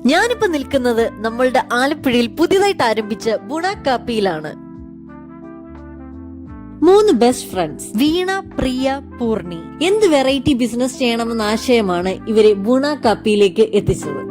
ഞാനിപ്പോ നിൽക്കുന്നത് നമ്മളുടെ ആലപ്പുഴയിൽ പുതിയതായിട്ട് ആരംഭിച്ച ബുണ കാപ്പിയിലാണ്. 3 ബെസ്റ്റ് ഫ്രണ്ട്സ് വീണ, പ്രിയ, പൂർണി. എന്ത് വെറൈറ്റി ബിസിനസ് ചെയ്യണമെന്ന ആശയമാണ് ഇവരെ ബുണ കാപ്പിയിലേക്ക് എത്തിച്ചത്.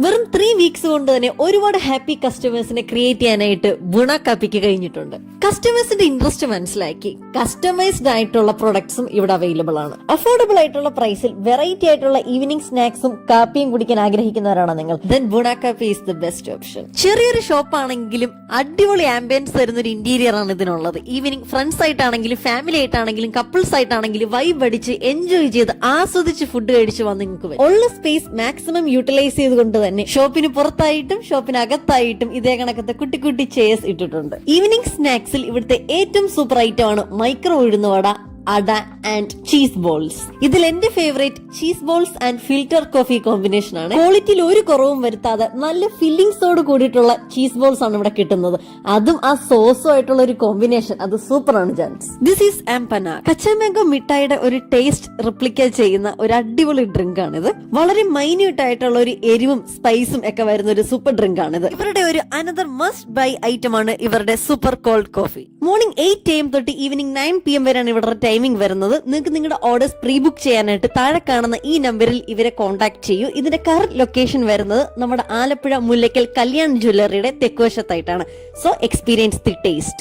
വെറും 3 വീക്സ് കൊണ്ട് തന്നെ ഒരുപാട് ഹാപ്പി കസ്റ്റമേഴ്സിനെ ക്രിയേറ്റ് ചെയ്യാനായിട്ട് ബുണ കാപ്പിക്ക് കഴിഞ്ഞിട്ടുണ്ട്. കസ്റ്റമേഴ്സിന്റെ ഇൻട്രസ്റ്റ് മനസ്സിലാക്കി കസ്റ്റമൈസ്ഡ് ആയിട്ടുള്ള പ്രൊഡക്ട്സും ഇവിടെ അവൈലബിൾ ആണ്. അഫോർഡബിൾ ആയിട്ടുള്ള പ്രൈസിൽ വെറൈറ്റി ആയിട്ടുള്ള ഈവനിംഗ് സ്നാക്സും കാപ്പിയും കുടിക്കാൻ ആഗ്രഹിക്കുന്നവരാണോ നിങ്ങൾ? ദെൻ ബുണ കാപ്പി ഈസ് ദ ബെസ്റ്റ് ഓപ്ഷൻ. ചെറിയൊരു ഷോപ്പ് ആണെങ്കിലും അടിപൊളി ആംബിയൻസ് തരുന്ന ഒരു ഇന്റീരിയർ ആണ് ഇതിനുള്ളത്. ഈവനിംഗ് ഫ്രണ്ട്സ് ആയിട്ടാണെങ്കിലും ഫാമിലി ആയിട്ടാണെങ്കിലും കപ്പിൾസ് ആയിട്ടാണെങ്കിലും വൈബ് അടിച്ച് എൻജോയ് ചെയ്ത് ആസ്വദിച്ച് ഫുഡ് കഴിച്ച് വന്ന് നിങ്ങൾക്ക് ഉള്ള സ്പേസ് മാക്സിമം യൂട്ടിലൈസ് ചെയ്തുകൊണ്ട് തന്നെ ഷോപ്പിന് പുറത്തായിട്ടും ഷോപ്പിനകത്തായിട്ടും ഇതേ കണക്കത്തെ കുട്ടി കുട്ടി ചെയർസ് ഇട്ടിട്ടുണ്ട്. ഈവനിംഗ് സ്നാക്സിൽ ഇവിടുത്തെ ഏറ്റവും സൂപ്പർ ഐറ്റം ആണ് മൈക്രോ ഉഴുന്നുവട, അട ആൻഡ് ചീസ് ബോൾസ്. ഇതിൽ എന്റെ favourite cheese balls and filter coffee combination ആണ്. ക്വാളിറ്റിയിൽ ഒരു കുറവും വരുത്താതെ നല്ല ഫില്ലിംഗ്സോട് കൂടിയിട്ടുള്ള ചീസ് ബോൾസ് ആണ് ഇവിടെ കിട്ടുന്നത്. അതും ആ സോസും ആയിട്ടുള്ള ഒരു കോമ്പിനേഷൻ, അത് സൂപ്പർ ആണ് ജാൻസ്. ദിസ് ഈസ് ആംപന, കച്ചമാംഗോ മിഠായിയുടെ ഒരു ടേസ്റ്റ് റിപ്ലിക്കേറ്റ് ചെയ്യുന്ന ഒരു അടിപൊളി ഡ്രിങ്ക് ആണിത്. വളരെ മൈന്യൂട്ട് ആയിട്ടുള്ള ഒരു എരിവും സ്പൈസും ഒക്കെ വരുന്ന ഒരു സൂപ്പർ ഡ്രിങ്ക് ആണിത്. ഇവരുടെ ഒരു അനദർ മസ്റ്റ് ബൈ ഐറ്റം ആണ് ഇവരുടെ super cold coffee. Morning 8 AM തൊട്ട് ഈവനിംഗ് 9 PM വരെയാണ് ഇവരുടെ ടൈമിംഗ് വരുന്നത്. നിങ്ങൾക്ക് നിങ്ങളുടെ ഓർഡേഴ്സ് പ്രീ ബുക്ക് ചെയ്യാനായിട്ട് താഴെ കാണുന്ന ഈ നമ്പറിൽ ഇവരെ കോൺടാക്ട് ചെയ്യൂ. ഇതിന്റെ കറക്റ്റ് ലൊക്കേഷൻ വരുന്നത് നമ്മുടെ ആലപ്പുഴ മുല്ലയ്ക്കൽ കല്യാൺ ജ്വല്ലറിയുടെ തെക്കുവശത്തായിട്ടാണ്. So experience the taste.